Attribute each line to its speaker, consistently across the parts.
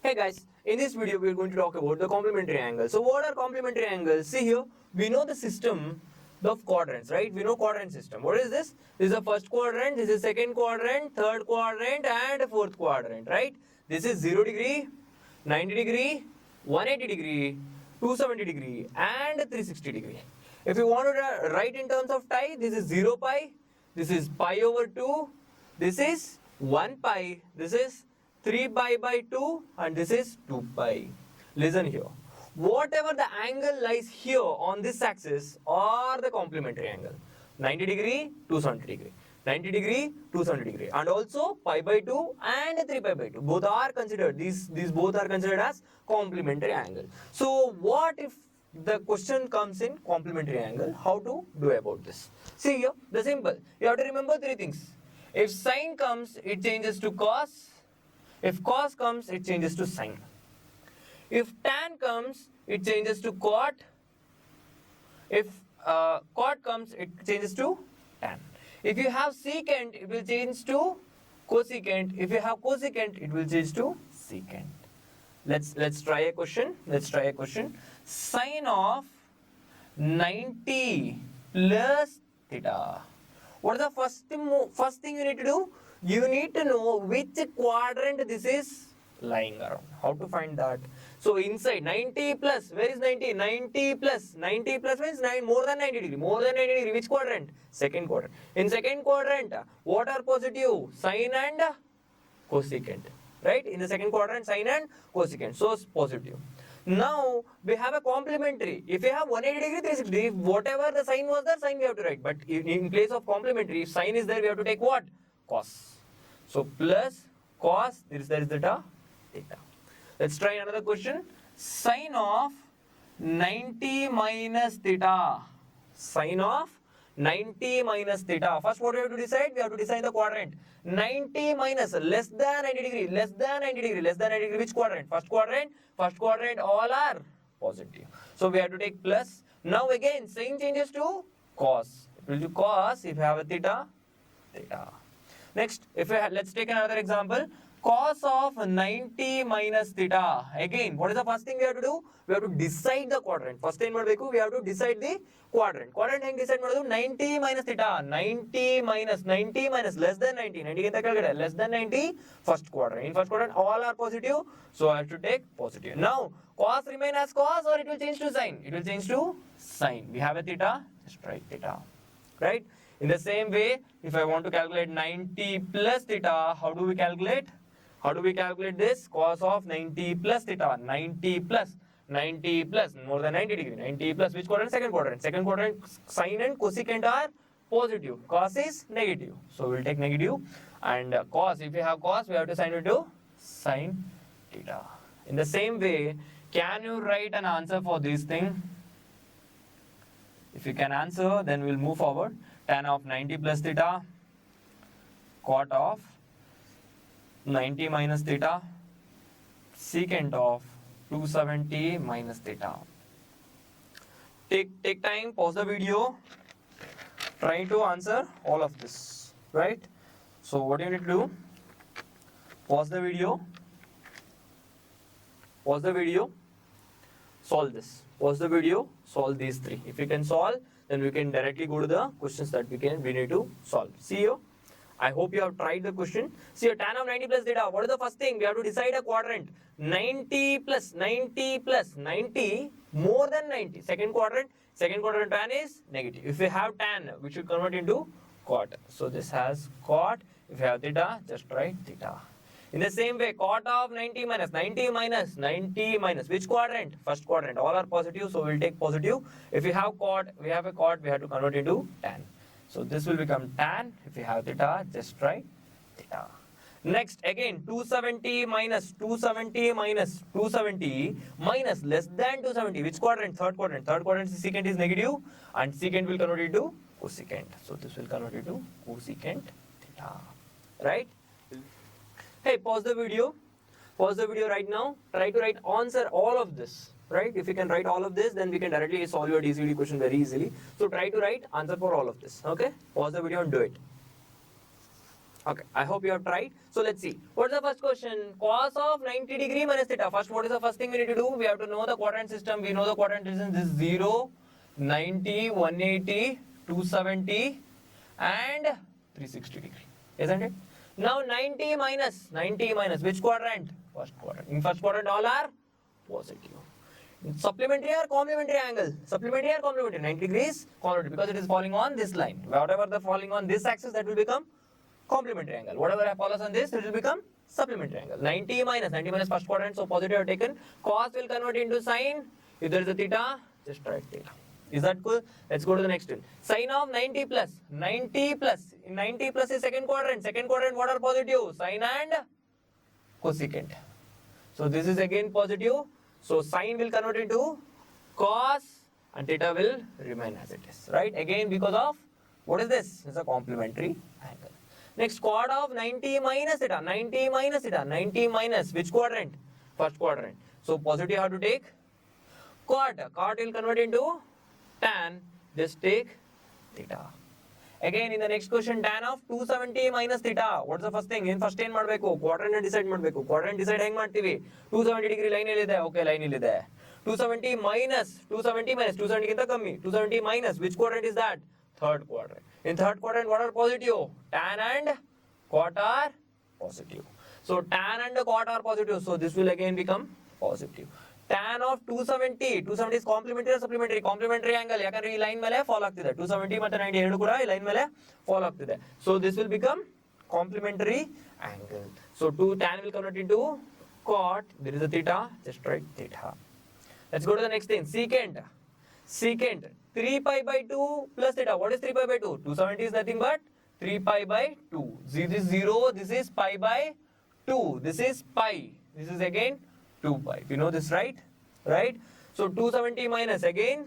Speaker 1: Hey guys, in this video we are going to talk about the complementary angles. So what are complementary angles? See here, we know the system of quadrants, right? We know quadrant system. What is this? This is the first quadrant, this is second quadrant, third quadrant and fourth quadrant, right? This is 0 degree, 90 degree, 180 degree, 270 degree and 360 degree. If you want to write in terms of pi, this is 0 pi, this is pi over 2, this is 1 pi, this is 3 pi by 2 and this is 2 pi. Listen here. Whatever the angle lies here on this axis are the complementary angle. 90 degree, 270 degree. 90 degree, 270 degree. And also pi by 2 and 3 pi by 2. Both are considered, these both are considered as complementary angle. So what if the question comes in complementary angle? How to do about this? See here, the simple. You have to remember three things. If sine comes, it changes to cos. If cos comes, it changes to sine. If tan comes, it changes to cot. If cot comes, it changes to tan. If you have secant, it will change to cosecant. If you have cosecant, it will change to secant. Let's try a question. Let's try a question. Sine of 90 plus theta. What is the first thing you need to do? You need to know which quadrant this is lying around. How to find that? So inside 90 plus, where is 90? 90 plus means 9 more than 90 degree. More than 90 degree. Which quadrant? Second quadrant. In second quadrant, what are positive? Sine and cosecant. Right? In the second quadrant, sine and cosecant. So positive. Now we have a complementary. If you have 180 degree, 360 degree, whatever the sign was there, sign we have to write. But in place of complementary, if sign is there, we have to take what? Cos. So plus cos, there is theta. Let's try another question. Sine of 90 minus theta. Sine of 90 minus theta. First, what we have to decide? We have to decide the quadrant. 90 minus less than 90 degree, less than 90 degree, less than 90 degree. Which quadrant? First quadrant, all are positive. So we have to take plus. Now again, sign changes to cos. It will do cos if you have a theta. Next, let's take another example. Cos of 90 minus theta. Again, what is the first thing we have to do? We have to decide the quadrant. First thing we have to decide the quadrant. Quadrant hang decide 90 minus theta. 90 minus less than 90. 90 less than 90. First quadrant. In first quadrant, all are positive. So I have to take positive. Now, cos remain as cos or it will change to sine? It will change to sine. We have a theta. Just write theta. Right? In the same way, if I want to calculate 90 plus theta, how do we calculate? How do we calculate this? Cos of 90 plus theta. 90 plus more than 90 degree. 90 plus which quadrant? Second quadrant. Second quadrant, sine and cosecant are positive. Cos is negative. So we'll take negative. And cos, if we have cos, we have to sign it to sine theta. In the same way, can you write an answer for this thing? If you can answer, then we'll move forward. Tan of 90 plus theta, cot of 90 minus theta, secant of 270 minus theta. Take time, pause the video, try to answer all of this, right? So what you need to do, pause the video, solve this. Pause the video, solve these three. If you can solve, then we can directly go to the questions that we need to solve. See here. I hope you have tried the question. See here, tan of 90 plus theta. What is the first thing? We have to decide a quadrant. 90 plus 90 more than 90. Second quadrant tan is negative. If we have tan, we should convert into cot. So this has cot. If you have theta, just write theta. In the same way, cot of 90 minus which quadrant? First quadrant. All are positive, so we'll take positive. If we have cot, we have to convert into tan. So this will become tan. If you have theta, just write theta. Next, again, 270 minus less than 270. Which quadrant? Third quadrant. Third quadrant secant is negative and secant will convert into cosecant. So this will convert into cosecant theta. Right? Hey, pause the video right now. Try to answer all of this. Right? If you can write all of this, then we can directly solve your DCD question very easily. So try to write answer for all of this. Okay? Pause the video and do it. Okay, I hope you have tried. So let's see. What's the first question? Cos of 90 degree minus theta. First, what is the first thing we need to do? We have to know the quadrant system. We know the quadrant system. This is 0, 90, 180, 270 and 360 degree. Isn't it? Now 90 minus which quadrant? First quadrant. In first quadrant all are positive. Supplementary or complementary angle? Supplementary or complementary? 90 degrees complementary because it is falling on this line. Whatever the falling on this axis, that will become complementary angle. Whatever follows on this, it will become supplementary angle. 90 minus first quadrant, so positive are taken. Cos will convert into sine. If there is a theta, just write theta. Is that cool? Let's go to the next one. Sine of 90 plus. 90 plus. In 90 plus is second quadrant. Second quadrant, what are positive? Sine and cosecant. So this is again positive. So sine will convert into cos and theta will remain as it is. Right? Again because of, what is this? It's a complementary angle. Next, quad of 90 minus theta. 90 minus theta. 90 minus which quadrant? First quadrant. So positive you have to take cot. Cot will convert into tan. Just take theta. Again in the next question, tan of 270 minus theta. What's the first thing? In first ಏನು ಮಾಡಬೇಕು? Quadrant decide ಮಾಡಬೇಕು. Quadrant decide ಹೆಂಗ್ ಮಾಡ್ತೀವಿ? 270 degree line ಎಲ್ಲಿದೆ? Okay, line ಇಲ್ಲಿದೆ. 270 minus 270 ಗಿಂತ ಕಮ್ಮಿ. 270 minus which quadrant is that? Third quadrant. In third quadrant, what are positive? Tan and cot are positive. So tan and cot are positive. So this will again become positive. Tan of 270 is complementary or supplementary? Complementary angle. ಯಾಕಂದ್ರೆ ಈ line ಮೇಲೆ follow ಆಗ್ತಿದೆ. 270 ಮತ್ತು 90 ಎರಡು ಕೂಡ ಈ line ಮೇಲೆ follow ಆಗ್ತಿದೆ. So this will become complementary angle. So tan will convert into cot. There is a theta. Just write theta. Let's go to the next thing. Secant 3 pi by 2 plus theta. What is 3 pi by 2? 270 is nothing but 3 pi by 2. This is 0. This is pi by 2. This is pi. This is again 2 pi. You know this, right? Right? So 270 minus again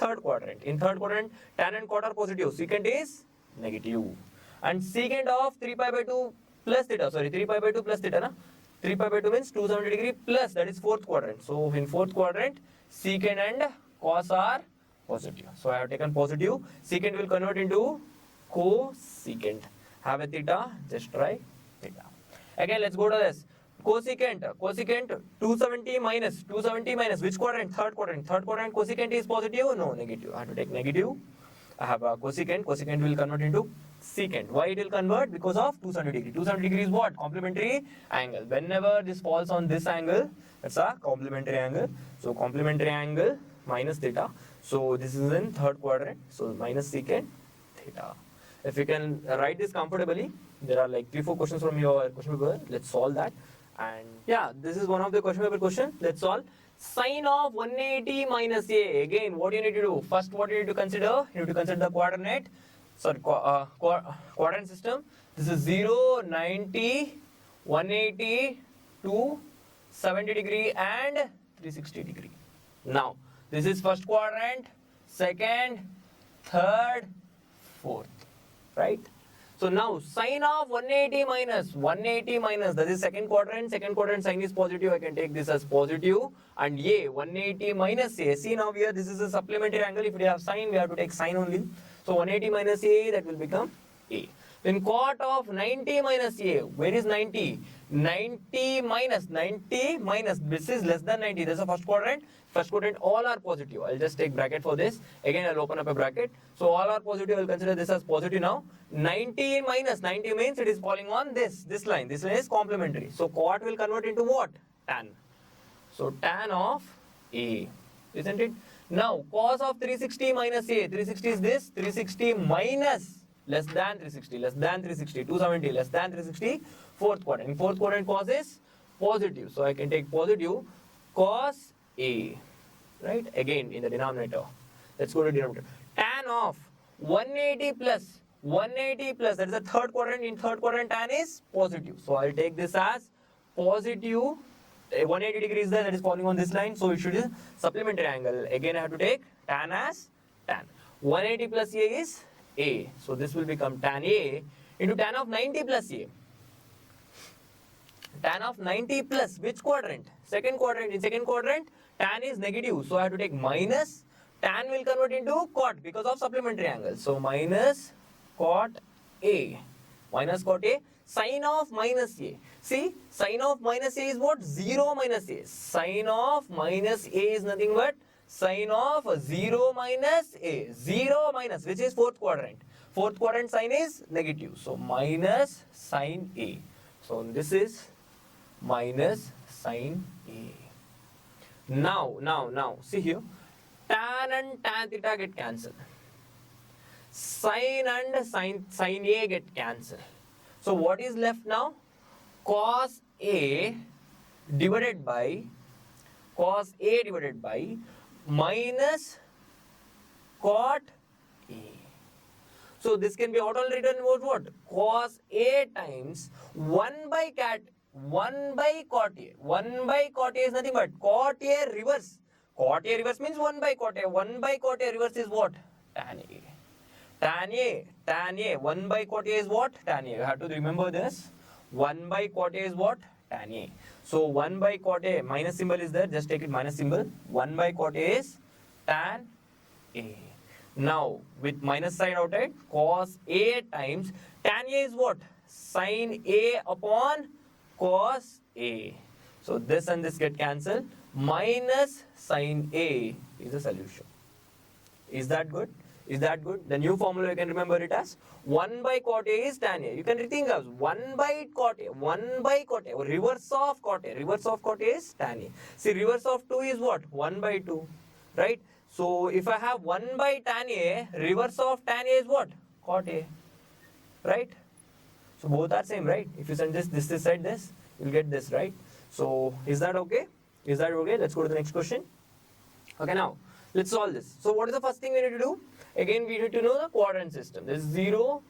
Speaker 1: third quadrant. In third quadrant, tan and cot are positive. Secant is negative. And secant of 3 pi by 2 plus theta. Sorry, 3 pi by 2 plus theta. Na? 3 pi by 2 means 270 degree plus. That is fourth quadrant. So in fourth quadrant, secant and cos are positive. So I have taken positive. Secant will convert into cosecant. Have a theta, just try theta. Again, let's go to this. Cosecant 270 minus which quadrant? Third quadrant. Third quadrant cosecant is positive? No, negative. I have to take negative. I have a cosecant. Cosecant will convert into secant. Why it will convert? Because of 270 degree. 270 degree is what? Complementary angle. Whenever this falls on this angle, that's a complementary angle. So complementary angle minus theta. So this is in third quadrant. So minus secant theta. If you can write this comfortably, there are like 3-4 questions from your question paper. Let's solve that. And yeah, this is one of the question paper question. Let's solve. Sine of 180 minus a. Again, what do you need to do? First, what do you need to consider? You need to consider the coordinate. Sorry, quadrant system. This is 0, 90, 180, 270 degree and 360 degree. Now, this is first quadrant, second, third, fourth, right? So now sine of 180 minus, that is second quadrant sine is positive. I can take this as positive. And a 180 minus a. See now here, this is a supplementary angle. If we have sine, we have to take sine only. So 180 minus a, that will become a. Then cot of 90 minus a. Where is 90? 90 minus, this is less than 90. That's the first quadrant. First quadrant, all are positive. I'll just take bracket for this. Again, I'll open up a bracket. So all are positive. I'll consider this as positive now. 90 minus, 90 means it is falling on this line. This line is complementary. So cot will convert into what? Tan. So tan of a. Isn't it? Now, cos of 360 minus a. 360 is this. 360 minus less than 360. 270 less than 360. Fourth quadrant. In fourth quadrant, cos is positive. So I can take positive cos a. Right? Again in the denominator. Let's go to denominator. Tan of 180 plus. That is the third quadrant. In third quadrant, tan is positive. So I'll take this as positive. 180 degrees there, that is falling on this line. So it should be supplementary angle. Again, I have to take tan as tan. 180 plus a is a. So this will become tan a into tan of 90 plus a. Tan of 90 plus which quadrant? Second quadrant. In second quadrant, tan is negative. So I have to take minus. Tan will convert into cot because of supplementary angle. So minus cot a. Sine of minus a. See, sine of minus a is what? 0 minus a. Sine of minus a is nothing but sine of 0 minus a. 0 minus, which is fourth quadrant. Fourth quadrant sign is negative. So minus sine a. So this is minus sine a. Now, see here. Tan and tan theta get cancelled. Sine and sine a get cancelled. So what is left now? Cos a divided by minus cot a. So this can be also written as what? Cos a times 1 by cot a. 1 by cot a is nothing but cot a reverse. Cot a reverse means 1 by cot a. 1 by cot a reverse is what? Tan a. Tan a. 1 by cot a is what? Tan a. You have to remember this. 1 by cot a is what? Tan a. So 1 by cot a, minus symbol is there. Just take it minus symbol. 1 by cot a is tan a. Now with minus side outside, cos a times tan a is what? Sin a upon cos a. So this and this get cancelled. Minus sin a is the solution. Is that good? Is that good? The new formula you can remember it as 1 by cot a is tan a. You can rethink as 1 by cot a. 1 by cot a. Reverse of cot a. Reverse of cot a is tan a. See, reverse of 2 is what? 1 by 2. Right? So if I have 1 by tan a, reverse of tan a is what? Cot a. Right? So both are same, right? If you send this side this, you'll get this, right? So is that okay? Is that okay? Let's go to the next question. Okay, now let's solve this. So what is the first thing we need to do? Again, we need to know the quadrant system. This is 0,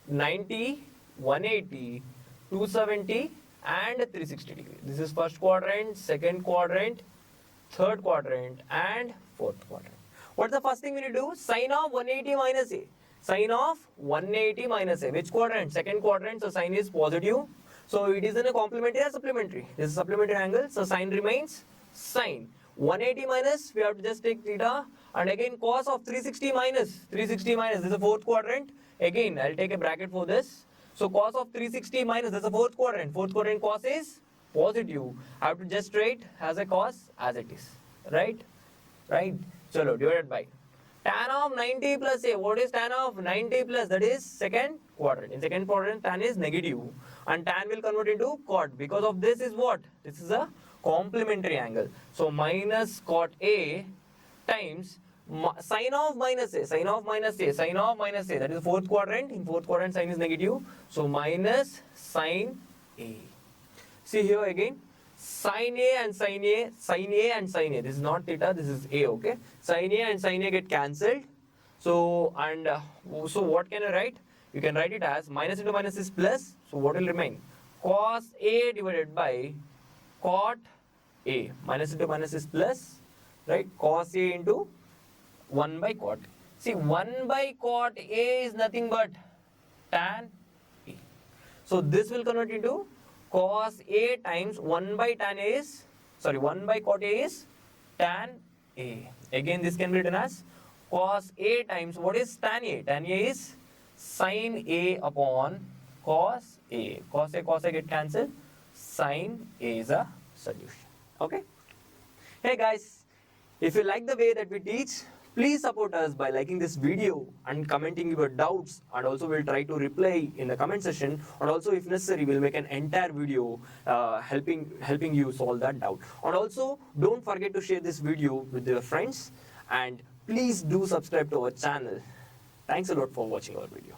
Speaker 1: 90, 180, 270 and 360 degree. This is first quadrant, second quadrant, third quadrant and fourth quadrant. What's the first thing we need to do? Sine of 180 minus a. Sine of 180 minus a. Which quadrant? Second quadrant. So sine is positive. So it is in a complementary or supplementary. This is supplementary angle. So sine remains sine. 180 minus, we have to just take theta. And again cos of 360 minus. This is the fourth quadrant. Again, I'll take a bracket for this. So cos of 360 minus, this is the fourth quadrant. Fourth quadrant cos is positive. I have to just write as a cos as it is. Right? Right? Chalo, divided by tan of 90 plus a. What is tan of 90 plus? That is second quadrant. In second quadrant, tan is negative. And tan will convert into cot. Because of this is what? This is a complementary angle. So minus cot a times sine of minus a. Sine of minus a. Sine of minus a. That is fourth quadrant. In fourth quadrant, sine is negative. So minus sine a. See here again. Sine a and sine a. Sine a and sine a. This is not theta. This is a. Okay. Sine a and sine a get cancelled. So and so what can I write? You can write it as minus into minus is plus. So what will remain? Cos a divided by cot a. Minus into minus is plus. Right? Cos a into 1 by cot. See, 1 by cot a is nothing but tan a. So this will convert into cos a times 1 by tan a is, 1 by cot a is tan a. Again, this can be written as cos a times, what is tan a? Tan a is sin a upon cos a. Cos a get cancelled. Sin a is a solution. Okay? Hey guys, if you like the way that we teach, please support us by liking this video and commenting your doubts, and also we'll try to reply in the comment section, and also if necessary we'll make an entire video helping you solve that doubt. And also don't forget to share this video with your friends, and please do subscribe to our channel. Thanks a lot for watching our video.